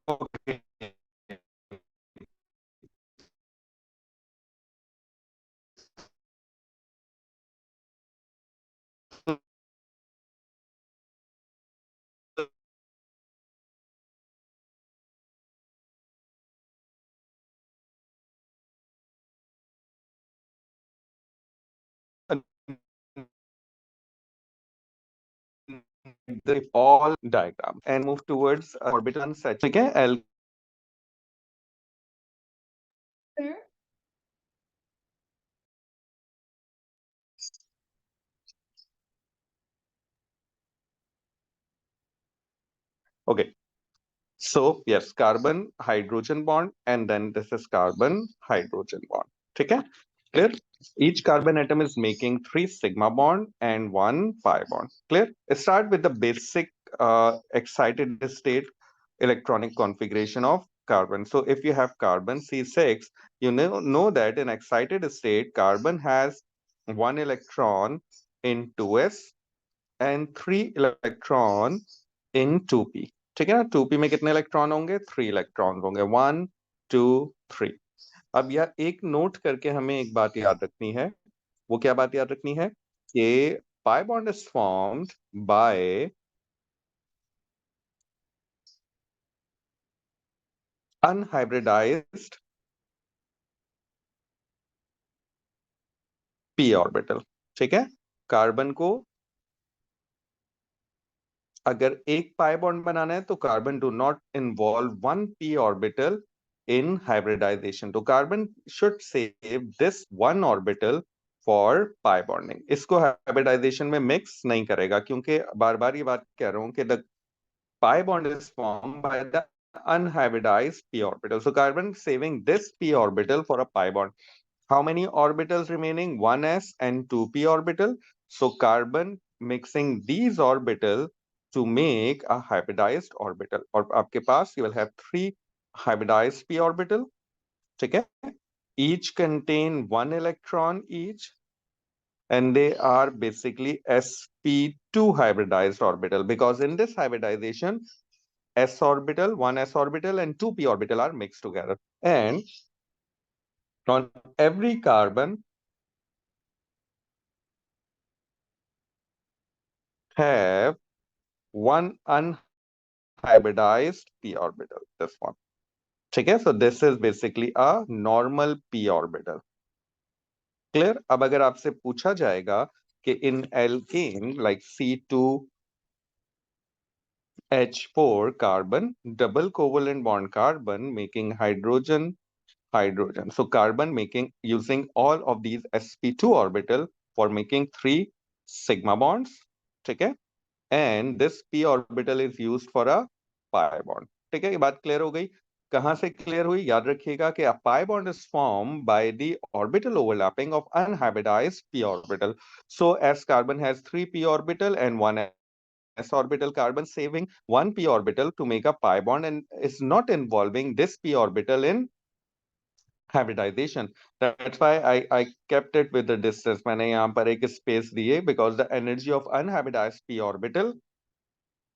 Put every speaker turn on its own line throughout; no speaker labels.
Okay. The all diagram and move towards orbital unsaturated. Okay,
Sir?
okay. So yes, carbon hydrogen bond, and then this is carbon hydrogen bond. Okay, clear? Each carbon atom is making three sigma bond and one pi bond. Clear? Let's start with the basic excited state electronic configuration of carbon. So if you have carbon C6, you know that in excited state, carbon has one electron in 2s and three electron in 2p. ठीक है ना? 2p में कितने electron होंगे? 3 electron होंगे. 1 2 3. अब यह एक नोट करके हमें एक बात याद रखनी है. वो क्या बात याद रखनी है? कि pi bond is formed by unhybridized p orbital. ठीक है? कार्बन को अगर एक पाई बॉन्ड बनाना है तो carbon do not involve one p orbital in hybridisation. तो carbon should save this one orbital for pi bonding. इसको हाइब्रिडाइजेशन में मिक्स नहीं करेगा, क्योंकि बार बार ये बात कह रहा हूं कि the pi bond is form by the unhybridized p orbital. So carbon saving this p orbital for a pi bond. How many orbitals remaining? 1s and 2p orbital. So carbon mixing these orbital to make a hybridized orbital. और आपके पास you will have three hybridized p orbital. ठीक है? Each contain one electron each, and they are basically sp2 hybridized orbital, because in this hybridization s orbital, one s orbital and two p orbital are mixed together. And on every carbon have one unhybridized p orbital, this one. Okay, so this is basically a normal p orbital. Clear? अब अगर आपसे पूछा जाएगा कि in alkane like C2H4 carbon, double covalent bond carbon making hydrogen, hydrogen. So carbon making using all of these sp2 orbital for making three sigma bonds. Okay, and this p orbital is used for a pi bond. ठीक है, ये बात clear हो गई. कहां से clear हुई? याद रखिएगा कि a pi bond is formed by the orbital overlapping of unhybridized p orbital. So as carbon has three p orbital and one s orbital, carbon saving one p orbital to make a pi bond and is not involving this p orbital in hybridization. That's why I kept it with the distance. मैंने यहाँ पर एक space दिए, because the energy of unhybridized p orbital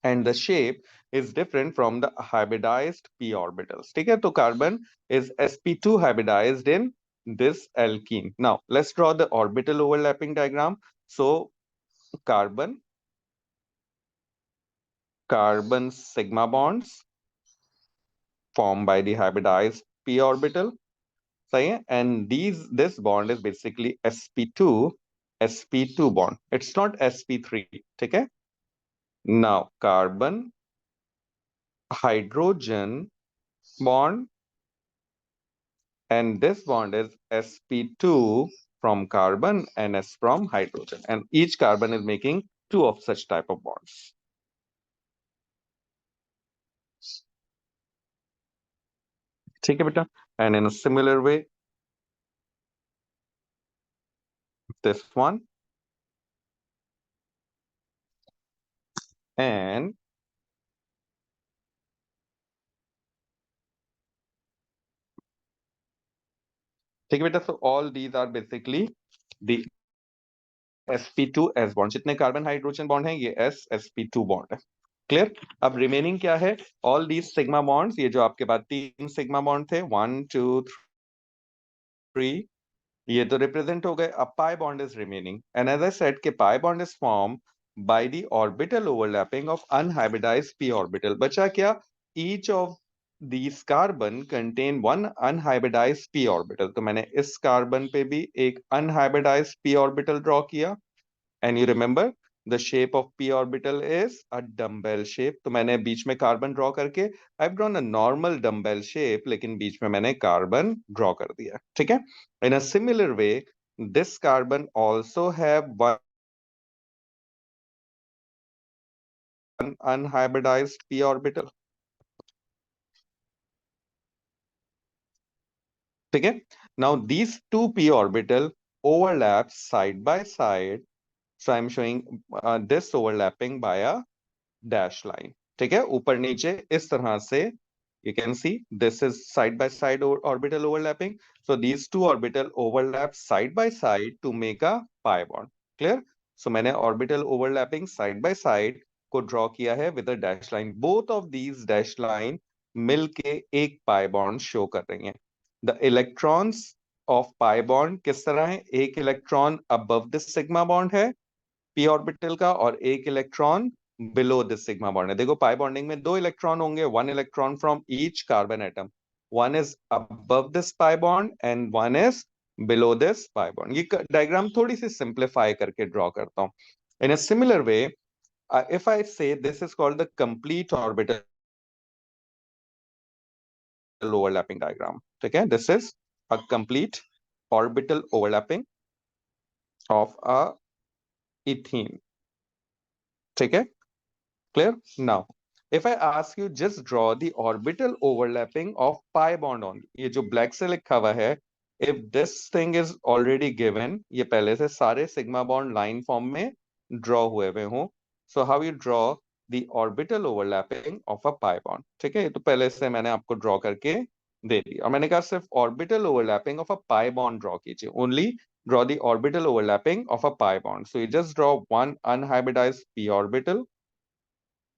and the shape is different from the hybridized p orbitals. ठीक है? तो carbon is sp2 hybridized in this alkene. Now let's draw the orbital overlapping diagram. So carbon sigma bonds formed by the hybridized p orbital. सही है? And this bond is basically sp2 bond. It's not sp3. ठीक है? Now carbon hydrogen bond, and this bond is sp2 from carbon and s from hydrogen, and each carbon is making two of such type of bonds. ठीक है बेटा? And in a similar way, this one, and ठीक है बेटा? So all these are basically the sp2s bond. जितने carbon hydrogen bond है, ये s sp2 bond है. क्लियर। अब रिमेनिंग क्या है, ऑल दीज सिग्मा बॉन्ड्स, ये जो आपके पास 3 सिग्मा बॉन्ड थे, 1 2 3, ये तो रिप्रेजेंट हो गए। अब pi bond is remaining, and as I said कि pi bond is form by the orbital overlapping of unhybridised p orbital. बचा क्या, each of these carbon contain one unhybridised p orbital. तो मैंने इस कार्बन पे भी एक अनहाइब्रिडाइज्ड p ऑर्बिटल ड्रॉ किया, and you remember the shape of p orbital is a dumbbell shape. तो मैंने बीच में कार्बन ड्रॉ करके, I have drawn a normal dumbbell shape, लेकिन बीच में मैंने कार्बन ड्रॉ कर दिया, ठीक है। In a similar way this carbon also have one unhybridized p orbital, ठीक है। Now these two p orbital overlap side by side, so I'm showing this overlapping by a dash line, ठीक है, ऊपर नीचे इस तरह से। you can see this is side by side orbital overlapping, so these two orbital overlap side by side to make a pi bond, clear। so मैंने orbital overlapping side by side को draw किया है with a dash line. Both of these dash line मिलके एक pi bond show कर रही हैं। The electrons of pi bond किस तरह है, एक electron above this sigma bond है p ऑर्बिटल का, और एक electron below this sigma bond है। देखो पाई बॉन्डिंग में दो इलेक्ट्रॉन होंगे, one electron from each carbon atom, one is above this pi bond and one is below this pi bond. ये डायग्राम थोड़ी सी सिंप्लीफाई करके ड्रॉ करता हूं। In a similar way, if I say this is called the complete orbital overlapping diagram, ठीक है, this is a complete orbital overlapping of a ethene, ठीक है, clear। now if I ask you just draw the orbital overlapping of pi bond only, ये जो black से लिखा हुआ है, if this thing is already given, ये पहले से सारे sigma bond line form में draw हुए हुए हों, so how you draw the orbital overlapping of a pi bond, ठीक है, ये तो पहले से मैंने आपको draw करके दे दिया, और मैंने कहा सिर्फ orbital overlapping of a pi bond draw कीजिए, only draw the orbital overlapping of a pi bond, so you just draw one unhybridized p orbital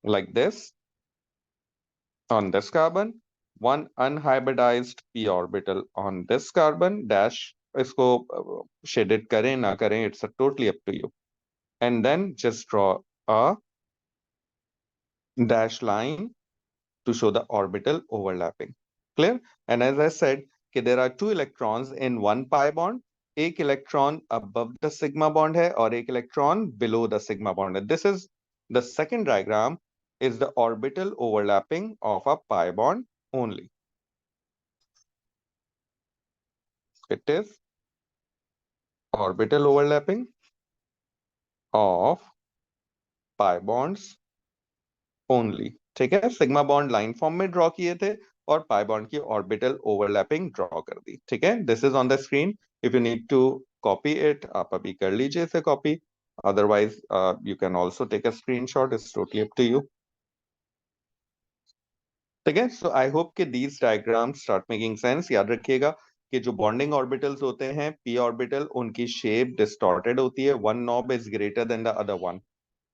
like this on this carbon, one unhybridized p orbital on this carbon dash, इसको shaded करें ना करें, it's a totally up to you, and then just draw a dash line to show the orbital overlapping, clear। and as I said कि there are two electrons in one pi bond, एक electron above the sigma bond है और एक electron below the sigma bond है। this is the second diagram is the orbital overlapping of a pi bond only, it is orbital overlapping of pi bonds only, ठीक है। Sigma bond line form में draw किए थे और pi bond की orbital overlapping draw कर दी, ठीक है। This is on the screen, if you need to copy it आप अभी कर लीजिए इसे copy, otherwise you can also take a screenshot, it's totally up to you, ठीक है। सो आई होप कि these diagram start making sense. याद रखिएगा कि जो बॉन्डिंग ऑर्बिटल्स होते हैं p ऑर्बिटल, उनकी शेप डिस्टॉर्टेड होती है, one knob is greater than the other one,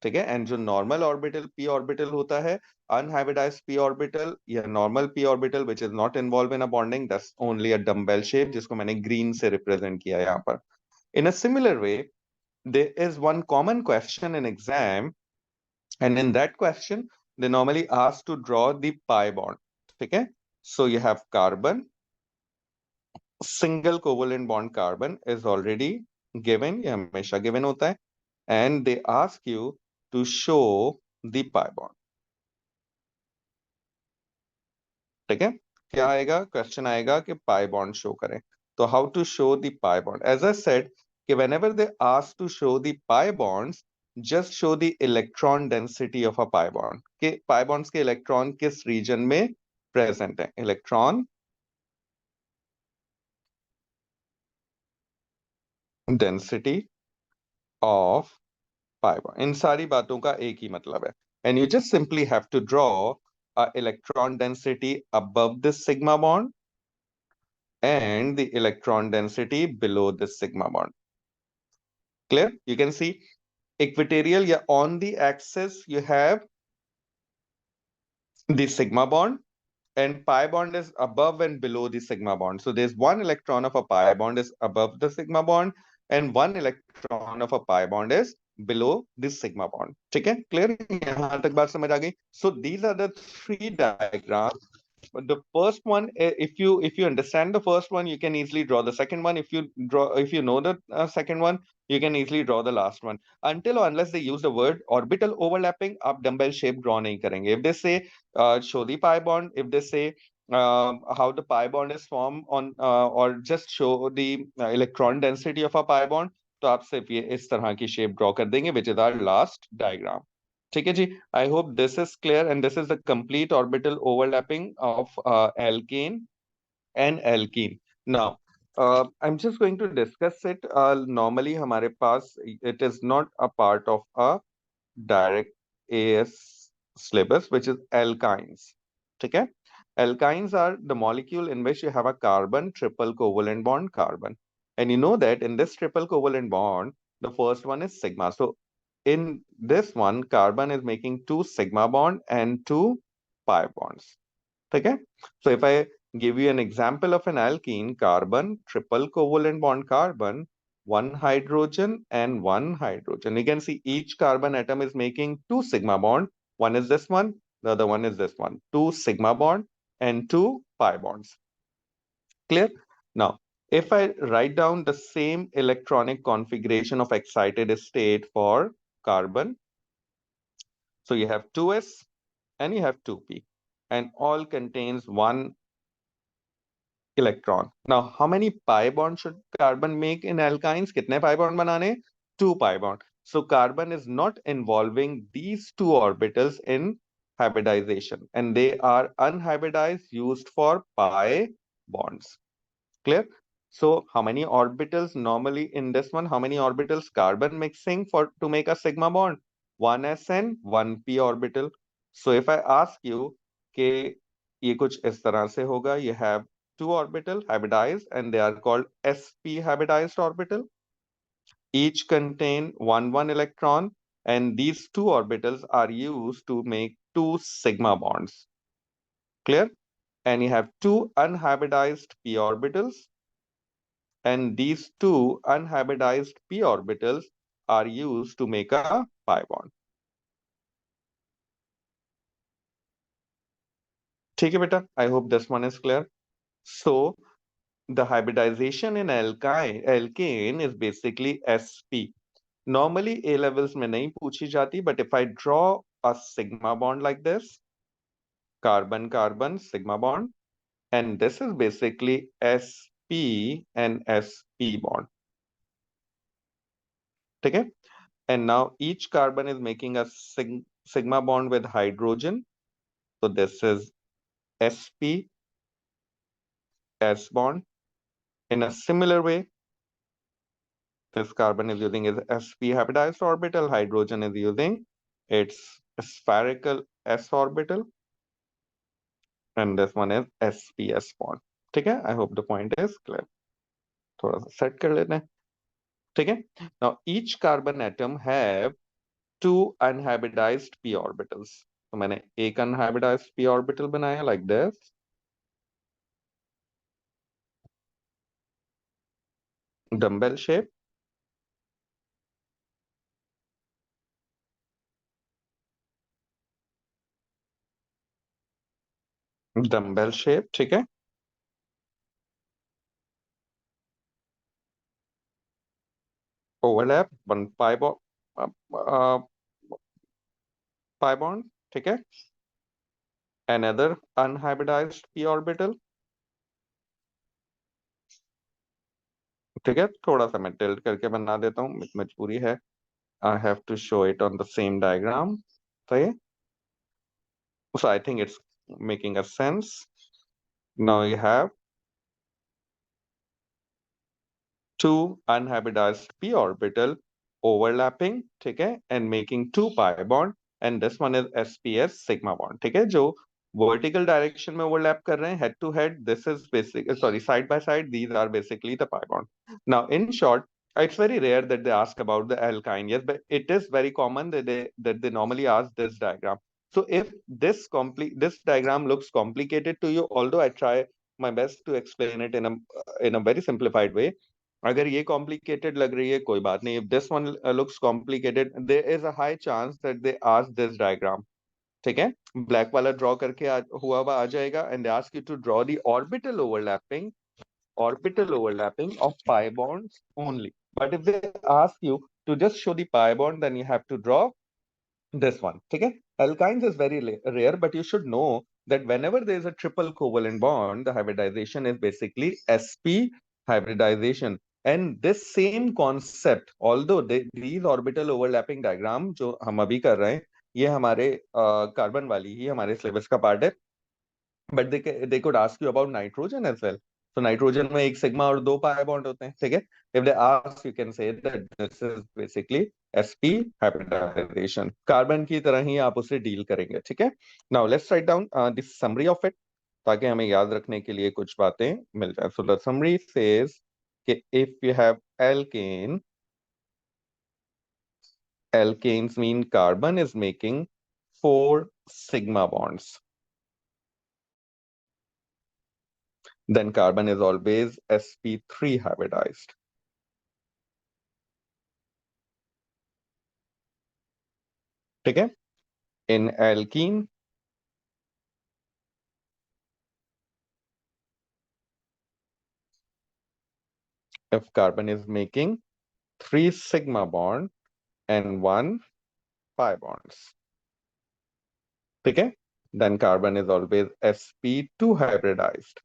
ठीक है। एंड जो नॉर्मल ऑर्बिटल p ऑर्बिटल होता है, अनहाइब्रिडाइज्ड p ऑर्बिटल या normal p orbital which is not involve in a bonding, that's only a dumbbell shape, जिसको मैंने green से represent किया है यहाँ पर। In a similar way there is one common question in exam, and in that question they normally ask to draw the pi bond, ठीक है। so you have carbon, single covalent bond carbon is already given, ये हमेशा given होता है, and they ask you to show the pi bond, ठीक है। क्या आएगा, क्वेश्चन आएगा कि पाई बॉन्ड शो करें, तो how to show the pi bond, as I said कि whenever they ask to show the pi bonds, just show the electron density of a pi bond, कि pi bonds के electron किस region में present है, electron density of pi bond, इन सारी बातों का एक ही मतलब है, and you just simply have to draw a electron density above this sigma bond and the electron density below this sigma bond, clear। you can see equatorial, yeah, on the axis you have the sigma bond, and pi bond is above and below the sigma bond. So there's one electron of a pi bond is above the sigma bond, and one electron of a pi bond is below the sigma bond. ठीक है, clear? यहाँ तक बात समझ आ गई? So these are the three diagrams. But the first one, if you understand the first one, you can easily draw the second one. If you know the second one, you can easily draw the last one. Until or unless they use the word orbital overlapping, आप dumbbell shape draw नहीं करेंगे. If they say show the pi bond, if they say how the pi bond is formed on or just show the electron density of a pi bond, तो आप सिर्फ ये इस तरह की shape draw कर देंगे, which is our last diagram. ठीक है जी, I hope this is clear and this is the complete orbital overlapping of alkane and alkene. Now, I'm just going to discuss it. Normally, हमारे पास it is not a part of a direct AS syllabus, which is alkynes. ठीक है? Alkynes are the molecule in which you have a carbon triple covalent bond carbon. And you know that in this triple covalent bond, the first one is sigma. So in this one, carbon is making two sigma bond and two pi bonds. Okay? So if I give you an example of an alkene, carbon, triple covalent bond carbon, one hydrogen and one hydrogen. You can see each carbon atom is making two sigma bond. One is this one, the other one is this one. Two sigma bond and two pi bonds. Clear? Now, if I write down the same electronic configuration of excited state for carbon, so you have 2s and you have 2p, and all contains one electron. Now, how many pi bonds should carbon make in alkynes? कितने pi bond बनाने? 2 pi bond. So carbon is not involving these two orbitals in hybridization, and they are unhybridized, used for pi bonds. Clear? So how many orbitals normally in this one? How many orbitals carbon mixing for to make a sigma bond? 1s and 1p orbital. So if I ask you कि ये कुछ इस तरह से होगा, you have two orbital hybridized and they are called sp hybridized orbital. Each contain one electron, and these two orbitals are used to make two sigma bonds. Clear? And you have two unhybridized p orbitals, and these two unhybridized p orbitals are used to make a pi bond. ठीक है बेटा, I hope this one is clear. So the hybridization in alkane is basically sp. Normally A levels में नहीं पूछी जाती, but if I draw a sigma bond like this, carbon carbon sigma bond, and this is basically sp and sp bond. ठीक है? And now each carbon is making a sigma bond with hydrogen. So this is sp s bond. In a similar way, this carbon is using its sp hybridized orbital, hydrogen is using its spherical s orbital, and this one is sps bond. ठीक है? I hope the point is clear. थोड़ा सा set कर लेते हैं. ठीक है? Now each carbon atom have two unhybridized p orbitals. तो मैंने एक unhybridized p orbital बनाया like this. Dumbbell shape. Dumbbell shape. ठीक है? Overlap one uh, pi bond. ठीक है? Another unhybridized p orbital. ठीक है? थोड़ा सा मैं टिल्ट करके बना देता हूँ, मजबूरी है. I have to show it on the same diagram. सही है? So I think it's making a sense. Now you have two unhybridized p orbital overlapping, ठीक है, and making two pi bond, and this one is sps sigma bond. ठीक है, जो vertical direction में overlap कर रहे हैं head to head, this is basic, sorry, side by side, these are basically the pi bond. Now in short, it's very rare that they ask about the alkyne, yes, but it is very common that they normally ask this diagram. So if this diagram looks complicated to you, although I try my best to explain it in a very simplified way, अगर ये complicated लग रही है कोई बात नहीं. If this one looks complicated, there is a high chance that they ask this diagram. ठीक है, ब्लैक वाला ड्रॉ करके हुआ हुआ आ जाएगा, and they ask you to draw the orbital overlapping of pi bonds only. But if they ask you to just show the pi bond, then you have to draw this one. Okay, alkynes is very rare, but you should know that whenever there is a triple covalent bond, the hybridization is basically sp hybridization. And this same concept, although these orbital overlapping diagram जो हम अभी कर रहे हैं, ये हमारे carbon वाली ही हमारे सिलेबस का पार्ट है. But they could ask you about nitrogen as well. So nitrogen में एक sigma और दो pi bond होते हैं, ठीक है? If they ask, you can say that this is basically sp hybridization. Carbon की तरह ही आप उसे deal करेंगे, ठीक है? Now let's write down the summary of it, ताकि हमें याद रखने के लिए कुछ बातें मिल जाए. So the summary says कि if you have alkanes mean carbon is making 4 sigma bonds. Then carbon is always sp3 hybridized. ठीक है? In alkene, if carbon is making 3 sigma bond and 1 pi bonds. ठीक है? Then carbon is always sp2 hybridized.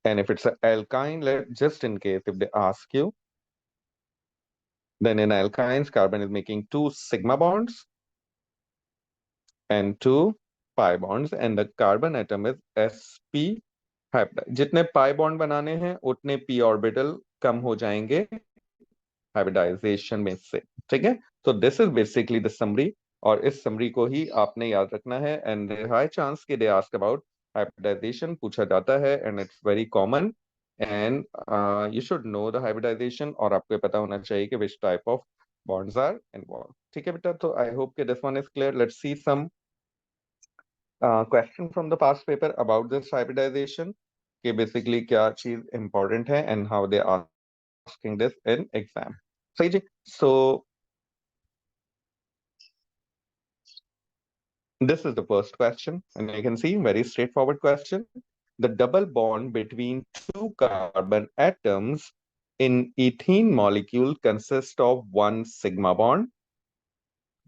And if it's an alkyne, just in case if they ask you, then in alkynes, carbon is making 2 sigma bonds and 2 pi bonds, and the carbon atom is sp hybridized. जितने pi bond बनाने हैं उतने p orbital कम हो जाएंगे hybridisation में से. ठीक है? तो this is basically the summary, और इस समरी को ही आपने याद रखना है. एंड हाई चांस के दे आस्क अबाउट हाइब्रिडाइजेशन पूछा जाता है, and it's very common, and you should know the hybridization, और आपको पता होना चाहिए कि which type of bonds are involve. ठीक है बेटा, तो आई होप कि this one is clear. Let's see some question from the past paper about this hybridization, कि बेसिकली क्या चीज इंपॉर्टेंट है and how they asking this in exam. सही जी. So this is the first question, and you can see very straightforward question. The double bond between two carbon atoms in ethene molecule consists of one sigma bond,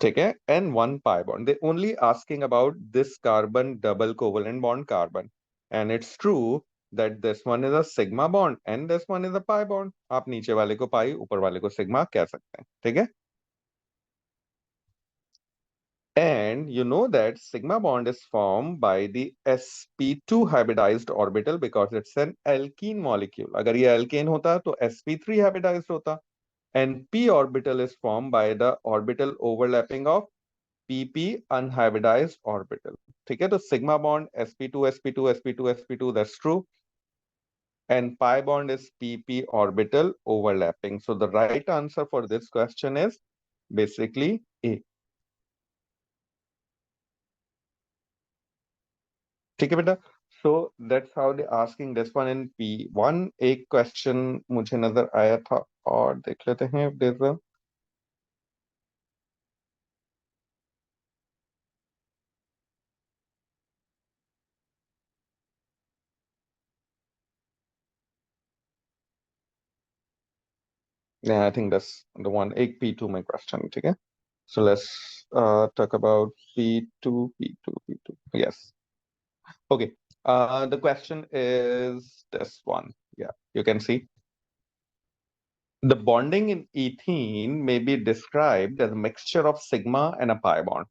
okay, and one pi bond. They're only asking about this carbon double covalent bond carbon, and it's true that this one is a sigma bond and this one is a pi bond. आप नीचे वाले को pi, ऊपर वाले को sigma कह सकते हैं, ठीक है? And you know that sigma bond is formed by the sp2 hybridized orbital because it's an alkene molecule. अगर ये alkane होता तो sp3 hybridized होता. And p orbital is formed by the orbital overlapping of pp unhybridized orbital. ठीक है? तो sigma bond sp2 sp2 sp2 sp2, that's true. And pi bond is pp orbital overlapping. So the right answer for this question is basically A. ठीक है बेटा. So that's how they asking this one in P1. एक question मुझे नजर आया था और देख लेते हैं if there's a yeah, I think that's the one. एक P2 में question, ठीक है? So let's talk about P2, P2, P2. Yes. Okay. The question is this one. Yeah, you can see. The bonding in ethene may be described as a mixture of sigma and a pi bond.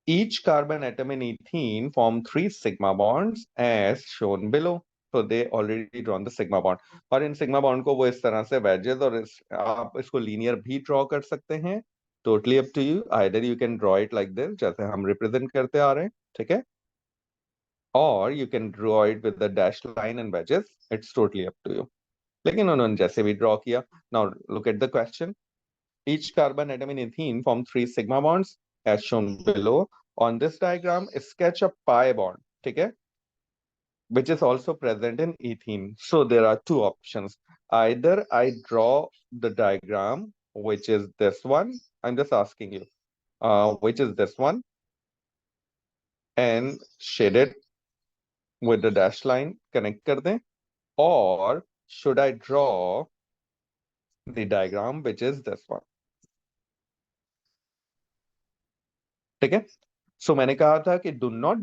Each carbon atom in ethene form 3 sigma bonds as shown below. So they already drawn the sigma bond. और इन sigma bond को वो इस तरह से wedges और आप इसको linear भी draw कर सकते हैं. Totally up to you. Either you can draw it like this, जैसे हम represent करते आ रहे हैं, ठीक है? Or you can draw it with the dashed line and wedges. It's totally up to you. लेकिन उन्होंने जैसे भी draw किया. Now look at the question. Each carbon atom in ethene form 3 sigma bonds as shown below. On this diagram, sketch a pi bond, okay, which is also present in ethene. So there are two options. Either I draw the diagram, which is this one. I'm just asking you, which is this one, and shade it with the dash line, connect kar dein. Or should I draw the diagram, which is this one? ठीक है? So मैंने कहा था कि do not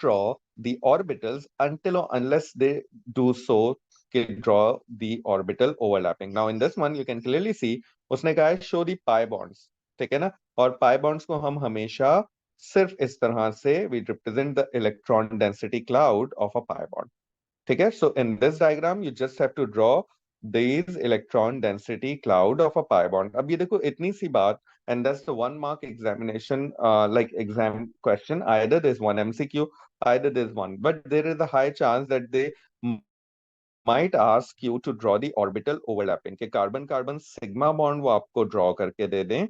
draw the orbitals until or unless they do so कि draw the orbital overlapping. Now in this one you can clearly see उसने कहा है show the pi bonds, ठीक है ना? और pi bonds को हम हमेशा सिर्फ इस तरह से we represent the electron density cloud of a pi bond. ठीक है? So in this diagram you just have to draw these electron density cloud of a pi bond. अब ये देखो इतनी सी बात, and that's the 1 mark examination like exam question. Either there's one MCQ, either there's one, but there is a high chance that they might ask you to draw the orbital overlapping कि carbon carbon sigma bond वो आपको draw करके दे दें,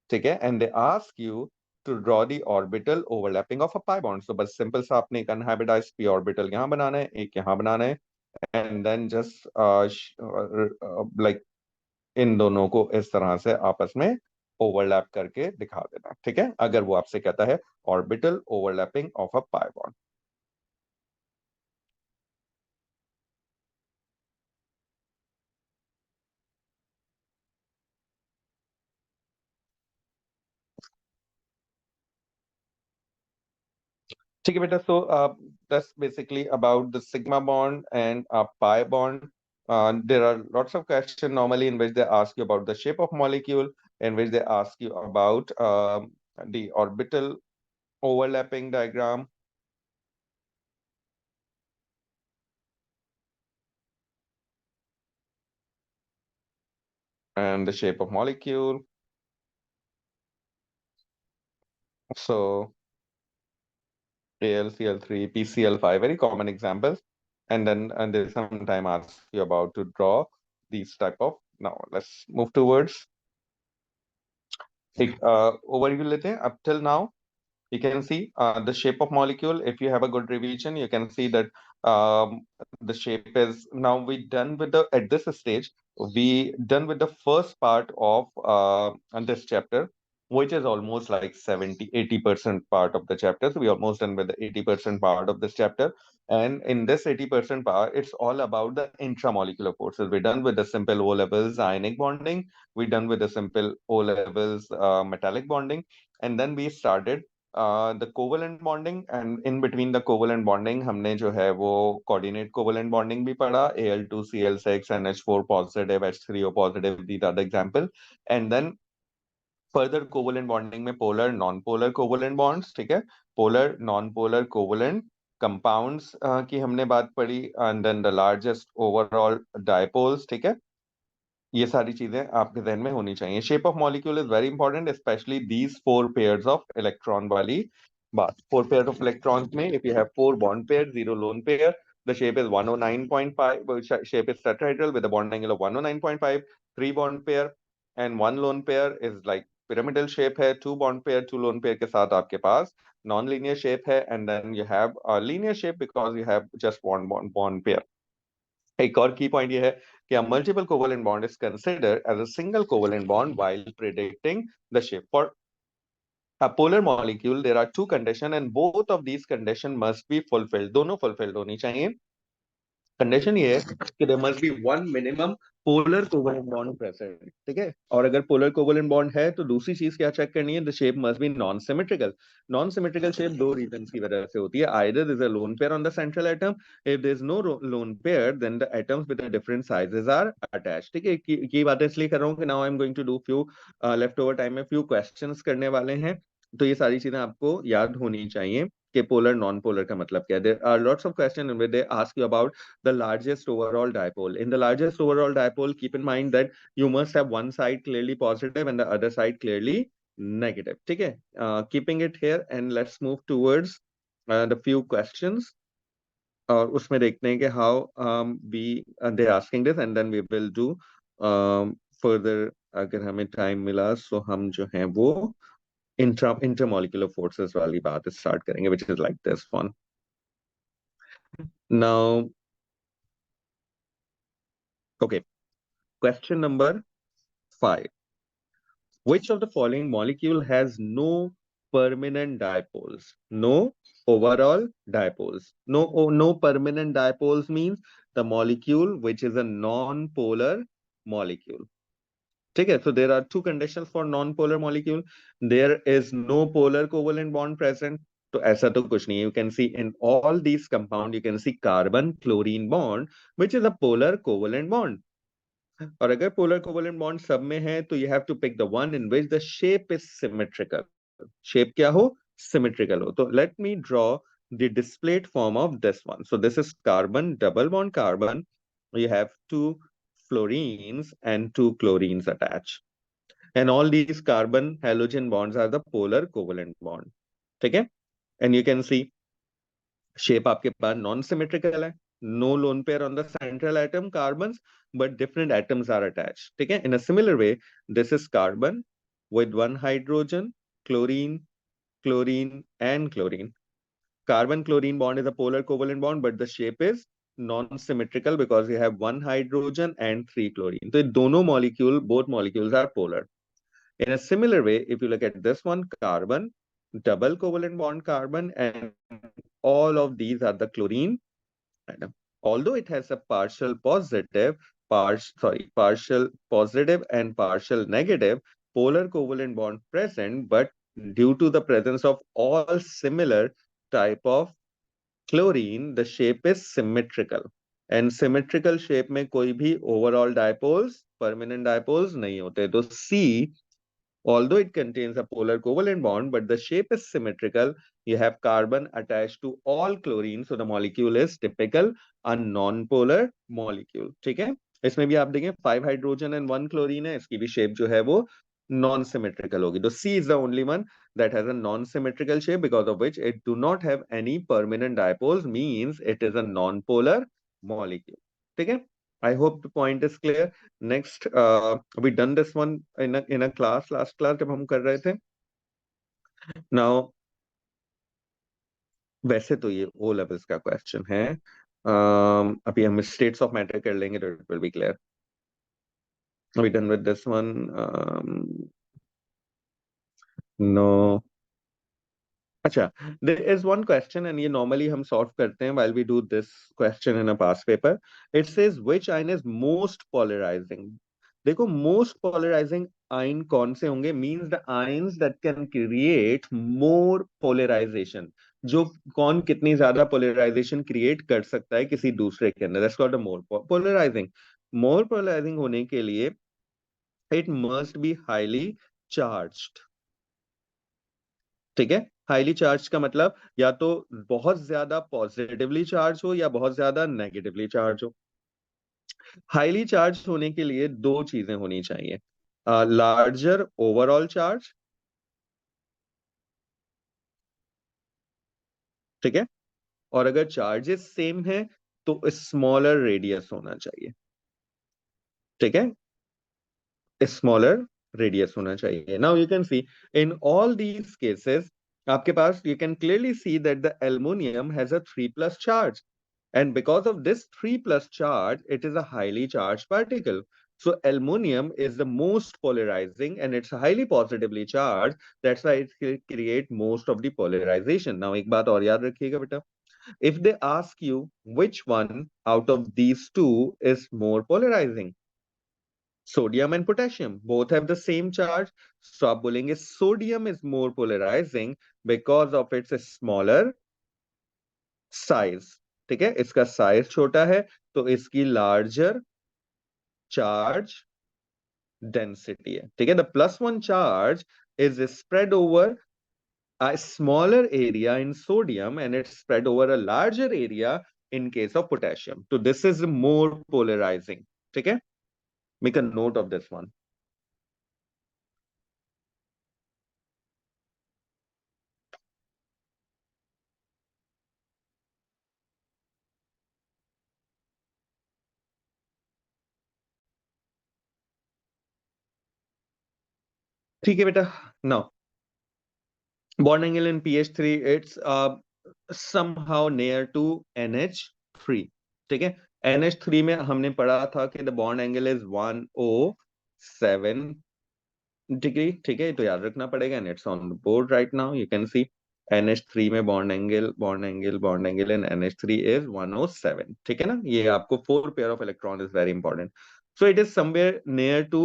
ठीक है, and they ask you to draw the orbital overlapping of a pi bond. So बस simple सा आपने एक अनहाइब्रिडाइज्ड पी ऑर्बिटल यहाँ बनाना है, एक यहाँ बनाना है, एंड देन जस्ट लाइक इन दोनों को इस तरह से आपस में ओवरलैप करके दिखा देना, ठीक है, अगर वो आपसे कहता है orbital overlapping of a pi bond. ठीक है बेटा. सो that's basically about the sigma bond and pi bond. There are lots of questions normally in which they ask you about the shape of molecule, in which they ask you about the orbital overlapping diagram. And the shape of molecule. So AlCl3, PCl5, very common examples. And then they sometime ask you about to draw these type of. Now let's move towards एक overview लेते हैं. Up till now you can see the shape of molecule. If you have a good revision, you can see that the shape is now we done with the at this stage we done with the first part of this chapter, which is almost like 70-80% part of the chapter. So we almost done with the 80% part of this chapter. And in this 80% part, it's all about the intramolecular forces. We're done with the simple O levels ionic bonding. We're done with the simple O levels metallic bonding. And then we started the covalent bonding, and in between the covalent bonding हमने जो है वो coordinate covalent bonding भी पढ़ा. Al2Cl6 NH4 positive, H3O positive, these are the example. And then further covalent bonding में polar non polar covalent bonds, ठीक है, polar non polar covalent compounds की हमने बात पढ़ी, and then the largest overall dipoles, ठीक है. ये सारी चीजें आपके जहन में होनी चाहिए. Shape of molecule is very important, specially these 4 pairs of electron वाली बात. 4 पेयर्स ऑफ इलेक्ट्रॉन्स में if you have 4 bond pair, 0 lone pair, the shape is 109.5. Shape is tetrahedral with a bond angle of 109.5. 3 bond pair and 1 lone pair is like pyramidal shape है. 2 bond pair, 2 lone pair के साथ आपके पास non-linear shape है, and then you have a linear shape because you have just one bond pair. एक और की point ये है कि a multiple covalent bond is considered as a single covalent bond while predicting the shape. For a polar molecule, there are 2 conditions and both of these conditions must be fulfilled. दोनों fulfilled होनी चाहिए. Condition ये है कि there must be one minimum polar covalent bond present, ठीक है. और अगर पोलर कोवेलेंट बॉन्ड है तो दूसरी चीज क्या चेक करनी है, the shape must be non symmetrical. Non symmetrical shape दो रीजन की वजह से होती है. Either there is a lone pair on the central atom, if there is no lone pair then the atoms with the different sizes are attached, ठीक है. ये बात इसलिए कर रहा हूँ कि now I am going to do few left over time में फ्यू क्वेश्चंस करने वाले हैं, तो ये सारी चीजें आपको याद होनी चाहिए कि पोलर नॉन पोलर का मतलब क्या है. There are lots of question in which they ask you about the largest overall dipole. In the largest overall dipole, keep in mind that you must have one side clearly positive and the other side clearly negative. ठीक है? Keeping it here and let's move towards the few questions. और उसमें देखते हैं कि how we they asking this and then we will do further अगर हमें time मिला तो हम जो है वो इंटरमॉलिक्यूलर फोर्सेस वाली बात स्टार्ट करेंगे, which is like this one. Now okay, question number 5. Which of the following molecule has no permanent dipoles? No overall dipoles. No permanent dipoles means the molecule which is a non-polar molecule. Okay, so there are two conditions for non-polar molecule. There is no polar covalent bond present. तो ऐसा तो कुछ नहीं है. You can see in all these compound, you can see carbon chlorine bond, which is a polar covalent bond. और अगर polar covalent bond सब में है तो you have to pick the one in which the shape is symmetrical. Shape क्या हो? Symmetrical हो. तो let me draw the displayed form of this one. So this is carbon, double bond carbon. You have two fluorines and two chlorines attached. And all these carbon halogen bonds are the polar covalent bond. ठीक है? And you can see shape आपके पास non symmetrical है. No lone pair on the central atom carbon, but different atoms are attached. ठीक है? In a similar way, this is carbon with one hydrogen, chlorine, chlorine, and chlorine. Carbon chlorine bond is a polar covalent bond, but the shape is non-symmetrical because you have one hydrogen and three chlorine. So दोनों molecule, both molecules are polar. In a similar way, if you look at this one, carbon, double covalent bond carbon, and all of these are the chlorine atom. Although it has a partial positive and partial negative polar covalent bond present, but due to the presence of all similar type of chlorine, the shape is symmetrical. And symmetrical shape में कोई भी overall dipoles, permanent dipoles नहीं होते. तो C, although it contains a polar covalent bond, but the shape is symmetrical, you have carbon attached to all chlorine, so the molecule is typical a non-polar molecule. ठीक है? इसमें भी आप देखें 5 hydrogen and 1 chlorine है, इसकी भी shape जो है वो नॉन सिमेट्रिकल होगी. तो C is the only one that has a non-symmetrical shape, because of which it do not have any permanent dipoles, means it is a non-polar molecule. ठीक है? I hope the point is clear. Next, we done this one in a class, last class जब हम कर रहे थे. Now, वैसे तो ये O levels का क्वेश्चन है. अभी हम states of matter कर लेंगे तो it will be clear. Are we done with this one? No. अच्छा, there is one question and ये normally हम solve करते हैं while we do this question in a past paper. It says which ion is most polarizing. देखो most polarizing ion कौन से होंगे, means the ions that can create more polarization. जो कौन कितनी ज्यादा polarization create कर सकता है किसी दूसरे के अंदर, that's called a more polarizing. More polarizing होने के लिए it must be highly charged. ठीक है? हाईली चार्ज का मतलब या तो बहुत ज्यादा पॉजिटिवली चार्ज हो या बहुत ज्यादा नेगेटिवली चार्ज हो. हाईली चार्ज होने के लिए दो चीजें होनी चाहिए. Larger overall charge. ठीक है? और अगर चार्जेस सेम है तो स्मॉलर रेडियस होना चाहिए. ठीक है? स्मॉलर रेडियस होना चाहिए. Now you can C in all these cases आपके पास you can clearly see that the aluminum has a 3 plus charge. And because of this 3 plus charge, it is a highly charged particle. So aluminum is the most polarizing and it's highly positively charged. That's why it create most of the polarization. Now एक बात और याद रखिएगा बेटा. If they ask you which one out of these two is more polarizing, sodium and potassium both have the same charge. So आप बोलेंगे sodium is more polarizing because of its smaller size. ठीक है? इसका size छोटा है तो इसकी larger charge density है. ठीक है? The plus one charge is spread over a smaller area in sodium and it's spread over a larger area in case of potassium. So this is more polarizing. ठीक है? Make a note of this one. ठीक है बेटा। Now bond angle in pH3 it's somehow near to NH3। ठीक है, NH3 में हमने पढ़ा था कि the bond angle is 107 degree. ठीक है, तो याद रखना पड़ेगा and it's on the board right now you can C NH3 में bond angle in NH3 is 107। ठीक है ना, ये आपको 4 pair of electron is very important. So it is somewhere near to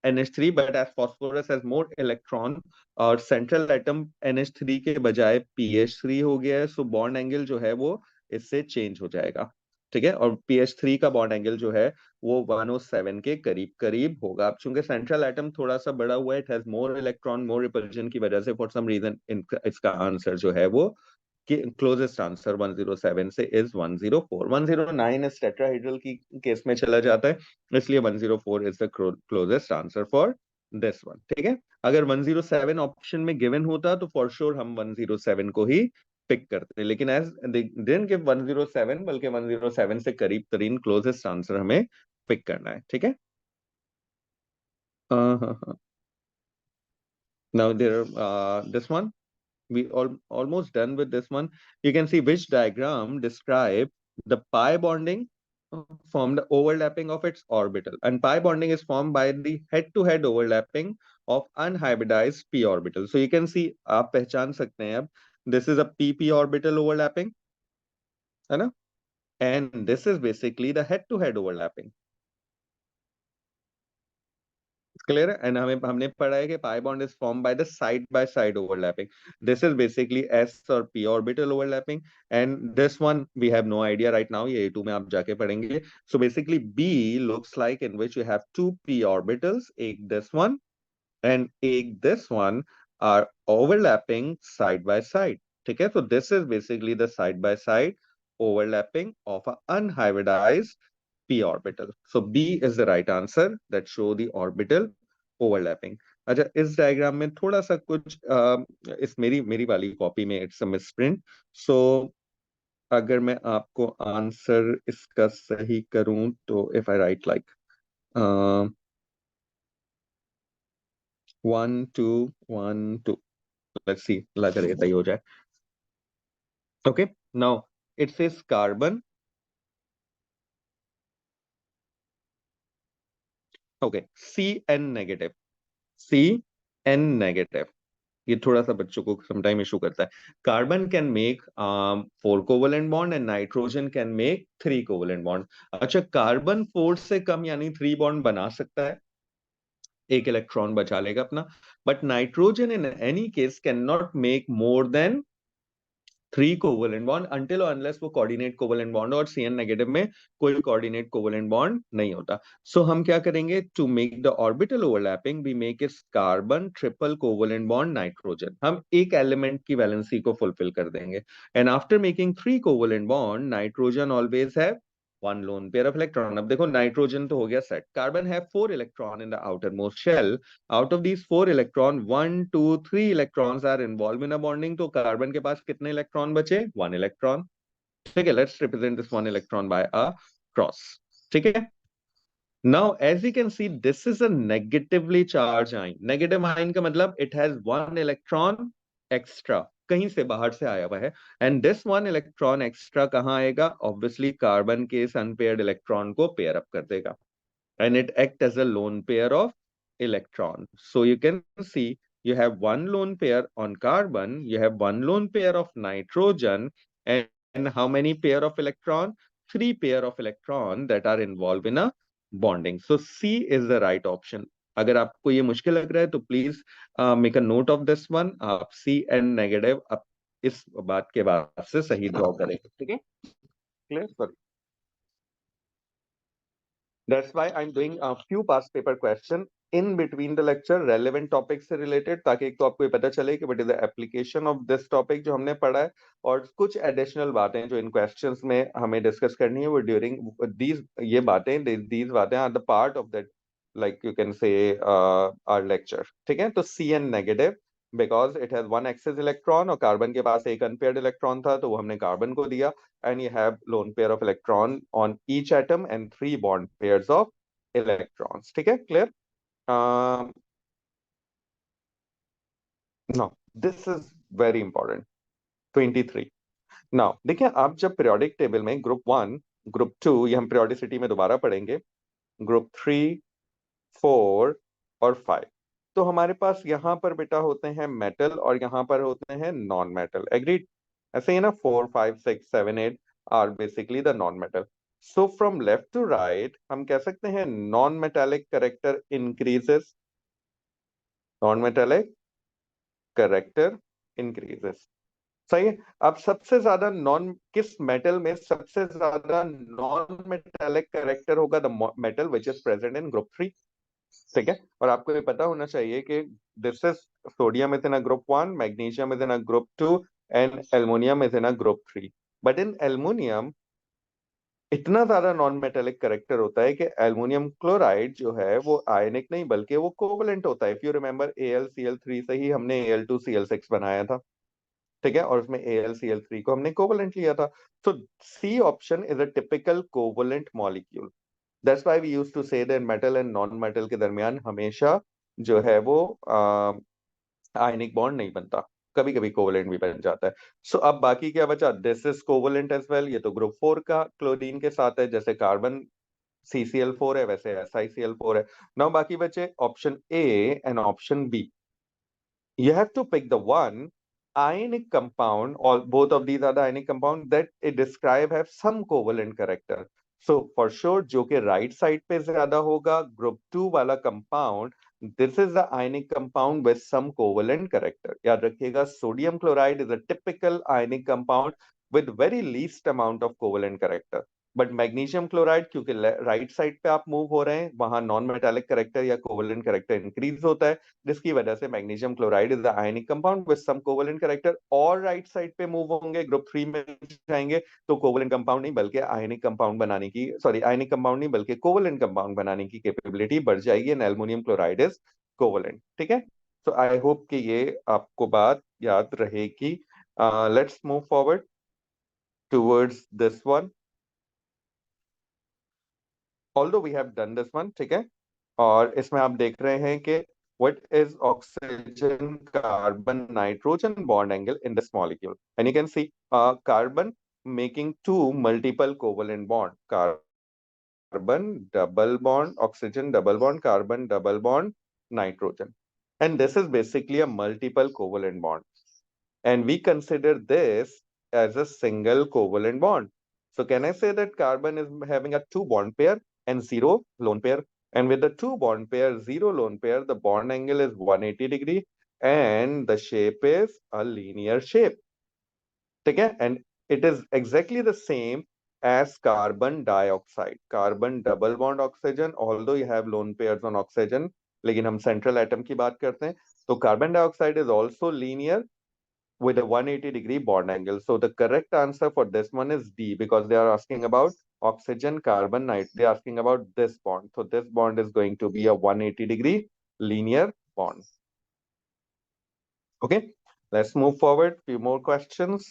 NH3 but as phosphorus has more electron और central atom NH3 के बजाय PH3 हो गया है, सो बॉन्ड एंगल जो है वो इससे चेंज हो जाएगा। ठीक है, और PH3 का बॉन्ड एंगल जो है वो 107 के करीब करीब होगा। अब चूंकि सेंट्रल एटम थोड़ा सा बड़ा हुआ है, it has more electron more repulsion की वजह से फॉर सम रीजन इसका आंसर जो है वो कि क्लोजेस्ट आंसर 107 से इज 104। 109 इस टेट्राहेड्रल की केस में चला जाता है, इसलिए 104 is the closest answer for this one. ठीक है, अगर 107 ऑप्शन में गिवन होता तो फॉर श्योर हम 107 को ही पिक करते, लेकिन एज दे डिडंट गिव 107 बल्कि 107 से करीब तरीन क्लोजेस्ट आंसर हमें पिक करना है। ठीक है, हाँ। Now there this one we almost done with this one. You can see which diagram describe the pi bonding from the overlapping of its orbital, and pi bonding is formed by the head-to-head overlapping of unhybridized p orbital. So you can see आप पहचान सकते हैं अब this is a pp orbital overlapping है ना, and this is basically the head-to-head overlapping. Clear है, and हमें हमने पढ़ा है कि pi bond is form by the side by side overlapping. This is basically s और p orbital overlapping, and this one we have no idea right now, ये A2 में आप जाके पढ़ेंगे। So basically be looks like in which you have two p orbitals, एक this one and एक this one are overlapping side by side। ठीक है, so this is basically the side by side overlapping of a unhybridized p orbital। So B is the right answer that show the orbital overlapping। अच्छा, इस diagram में थोड़ा सा कुछ इस मेरी मेरी वाली कॉपी में इट्स अ मिसप्रिंट। सो अगर मैं आपको आंसर इसका सही करूं तो if I right like 1 2 1 2, let's see लग रहा है सही हो जाए। okay, now it says carbon। okay, CN negative, CN negative, ये थोड़ा सा बच्चों को समटाइम इशू करता है। Carbon can make 4 covalent bond and nitrogen can make 3 covalent bond. अच्छा, कार्बन 4 से कम यानी 3 बॉन्ड बना सकता है, एक इलेक्ट्रॉन बचा लेगा अपना, but nitrogen in any case can not make more than 3 covalent bond until और अनलेस वो कोऑर्डिनेट कोवेलेंट बॉन्ड, और CN नेगेटिव में कोई कोऑर्डिनेट कोवेलेंट बॉन्ड नहीं होता। सो हम क्या करेंगे, to make the orbital overlapping we make its carbon triple covalent bond nitrogen, हम एक एलिमेंट की वैलेंसी को फुलफिल कर देंगे। And after making 3 covalent bond nitrogen always have 1 lone pair of electron। अब देखो नाइट्रोजन तो हो गया सेट, कार्बन है 4 electron in the outermost shell, out of these 4 electron 1 2 3 electrons are involved in a bonding, तो carbon के पास कितने इलेक्ट्रॉन बचे, 1 इलेक्ट्रॉन। ठीक है, let's represent this 1 electron by a cross. ठीक है, now as you can see this is a negatively charge ion. Negative ion का मतलब इट हैज 1 इलेक्ट्रॉन एक्स्ट्रा, कहीं से बाहर से आया हुआ है, एंड दिस 1 इलेक्ट्रॉन एक्स्ट्रा कहाँ आएगा, ऑब्वियसली कार्बन के इस अनपेयर्ड इलेक्ट्रॉन को पेयर अप कर देगा, and it act as a lone pair of electron. So you can see you have 1 lone pair on carbon, you have 1 lone pair of nitrogen, and how many pair of electron, 3 pair of electron that are involved in a bonding। So C is the right option। अगर आपको ये मुश्किल लग रहा है तो please make a note of this one, आप CN negative आप इस बात के बाद से सही ड्रॉ करेंगे। ठीक है, clear. That's why I'm doing a few past paper question in between the lecture relevant topic से related, ताकि एक तो आपको ये पता चले कि what is the application of this topic जो हमने पढ़ा है, और कुछ additional बातें जो इन questions में हमें discuss करनी है वो during these ये बातें these बातें are the part of that, like you can say our lecture। ठीक है, तो CN negative because it has 1 excess electron, और कार्बन के पास एक unpaired electron था तो वो हमने कार्बन को दिया, and you have lone pair of electron on each atom and 3 bond pairs of electrons। ठीक है, clear। Now this is very important. 23। Now देखिए, आप जब पीरियोडिक टेबल में ग्रुप 1, ग्रुप 2, ये हम पीरियोडिसिटी में दोबारा पढ़ेंगे, ग्रुप 3, 4 और 5, तो हमारे पास यहाँ पर बेटा होते हैं मेटल और यहाँ पर होते हैं नॉन मेटल। एग्रीड? ऐसे ही ना, 4, 5, 6, 7, 8 are basically the non metal. So from left to right हम कह सकते हैं non metallic character increases, non metallic character increases. सही है। अब सबसे ज्यादा नॉन किस मेटल में सबसे ज्यादा नॉन मेटालिक करेक्टर होगा? The metal which is present in group 3। ठीक है, और आपको ये पता होना चाहिए कि this is sodium is in a group 1, magnesium is in a group 2 and aluminium is in a group 3। But in aluminium इतना ज्यादा नॉन मेटेलिक करेक्टर होता है कि एल्युमिनियम क्लोराइड जो है वो आयनिक नहीं बल्कि वो कोवलेंट होता है। इफ यू रिमेंबर, AlCl3 से ही हमने Al2Cl6 बनाया था। ठीक है, और उसमें AlCl3 को हमने कोवलेंट लिया था। तो C option is a typical covalent molecule. That's why we used to say that metal and non metal के दरमियान हमेशा जो है वो आयनिक बॉन्ड नहीं बनता, कभी कभी कोवलेंट भी बन जाता है। सो अब बाकी क्या बचा? This is covalent as well, ये तो ग्रुप 4 का क्लोरीन के साथ है, जैसे कार्बन CCl4 है वैसे SiCl4 है। नाउ बाकी बचे option A and option B. You have to pick the one ionic compound, or both of these are the ionic compound that it describe have some covalent character. So for sure, जो कि right side पे ज्यादा होगा, group 2 वाला compound, this is the ionic compound with some covalent character. याद रखिएगा, sodium chloride is a typical ionic compound with very least amount of covalent character. But magnesium chloride, क्योंकि right side पे आप move हो रहे हैं, वहां नॉन मेटालिक करेक्टर या कोवलेंट करेक्टर इंक्रीज होता है, जिसकी वजह से magnesium chloride is the ionic compound with some covalent character. और राइट साइड पे मूव होंगे, ग्रुप 3 में जाएंगे, तो कोवलेंट कंपाउंड नहीं बल्कि आयनिक कंपाउंड बनाने की, सॉरी, आयनिक कंपाउंड नहीं बल्कि कोवलेंट कंपाउंड बनाने की कैपेबिलिटी बढ़ जाएगी, and aluminium chloride is covalent. ठीक है, तो आई होप कि ये आपको बात याद रहेगी। Let's move forward towards this one, although we have done this one. ठीक है, और इसमें आप देख रहे हैं कि what is oxygen carbon nitrogen bond angle in this molecule, and you can see carbon making two multiple covalent bond, carbon double bond oxygen, double bond carbon, double bond nitrogen, and this is basically a multiple covalent bond, and we consider this as a single covalent bond. So can I say that carbon is having a two bond pair and zero lone pair? And with the two bond pair, zero lone pair, the bond angle is 180 degree and the shape is a linear shape. ठीक है? And it is exactly the same as carbon dioxide. Carbon double bond oxygen, although you have lone pairs on oxygen, लेकिन हम central atom की बात करते हैं, तो carbon dioxide is also linear with a 180 degree bond angle. So the correct answer for this one is D, because they are asking about oxygen carbon night. They are asking about this bond. So this bond is going to be a 180 degree linear bond. Okay, let's move forward. Few more questions.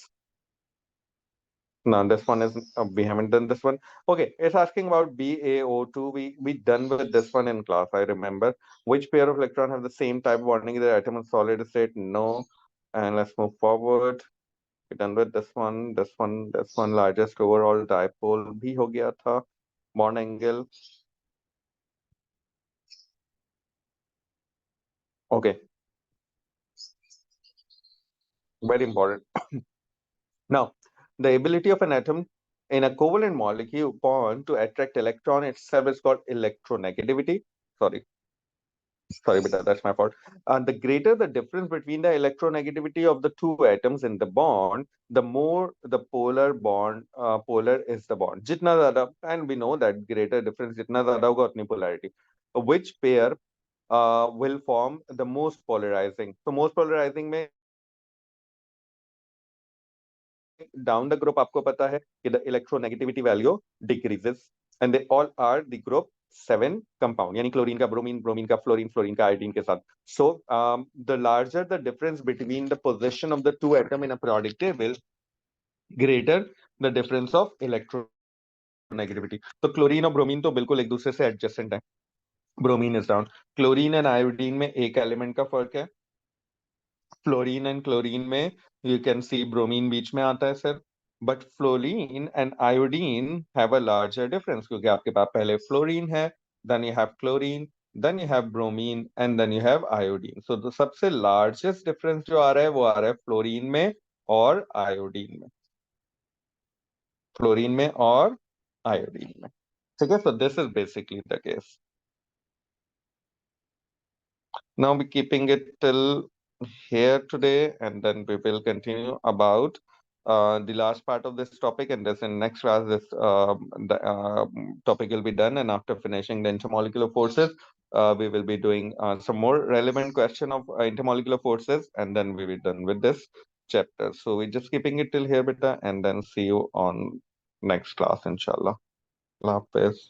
No, this one is we haven't done this one. Okay, it's asking about BaO2. We done with this one in class, I remember. Which pair of electron have the same type of bonding in the atom in solid state? No. And let's move forward. We done with this one, this one, this one. Largest overall dipole भी हो गया था. Bond angle. Okay, very important. Now, the ability of an atom in a covalent molecule bond to attract electron itself is called electronegativity. Sorry, sorry, beta, that's my fault. The greater the difference between the electronegativity of the two atoms in the bond, the more the polar is the bond. जितना ज़्यादा, and we know that greater difference जितना ज़्यादा होगा उतनी polarity. Which pair will form the most polarizing? So most polarizing में down the group आपको पता है कि the electronegativity value decreases and they all are the group 7 compound, यानी क्लोरीन का ब्रोमीन, ब्रोमीन का फ्लोरीन, फ्लोरीन का आयोडीन के साथ. So the larger the difference between the position of the two atom in a periodic table, greater the difference of electronegativity. तो chlorine और bromine तो बिल्कुल एक दूसरे से एडजेसेंट है. Bromine is down. Chlorine and iodine में एक एलिमेंट का फर्क है, फ्लोरीन एंड क्लोरीन में यू कैन सी ब्रोमीन बीच में आता है sir, but fluorine and iodine have a larger difference, क्योंकि आपके पास पहले फ्लोरीन है, then you have chlorine, then you have bromine and then you have iodine. So तो सबसे लार्जेस्ट डिफरेंस जो आ रहा है वो आ रहा है फ्लोरीन में और आयोडीन में, फ्लोरीन में और आयोडीन में। ठीक है, सो this is basically the case. Now we're keeping it till here today, and then we will continue about the last part of this topic. And this in next class, this topic will be done. And after finishing the intermolecular forces, we will be doing some more relevant question of intermolecular forces, and then we will be done with this chapter. So we're just keeping it till here, beta, and then see you on next class, inshallah. Allah Hafiz.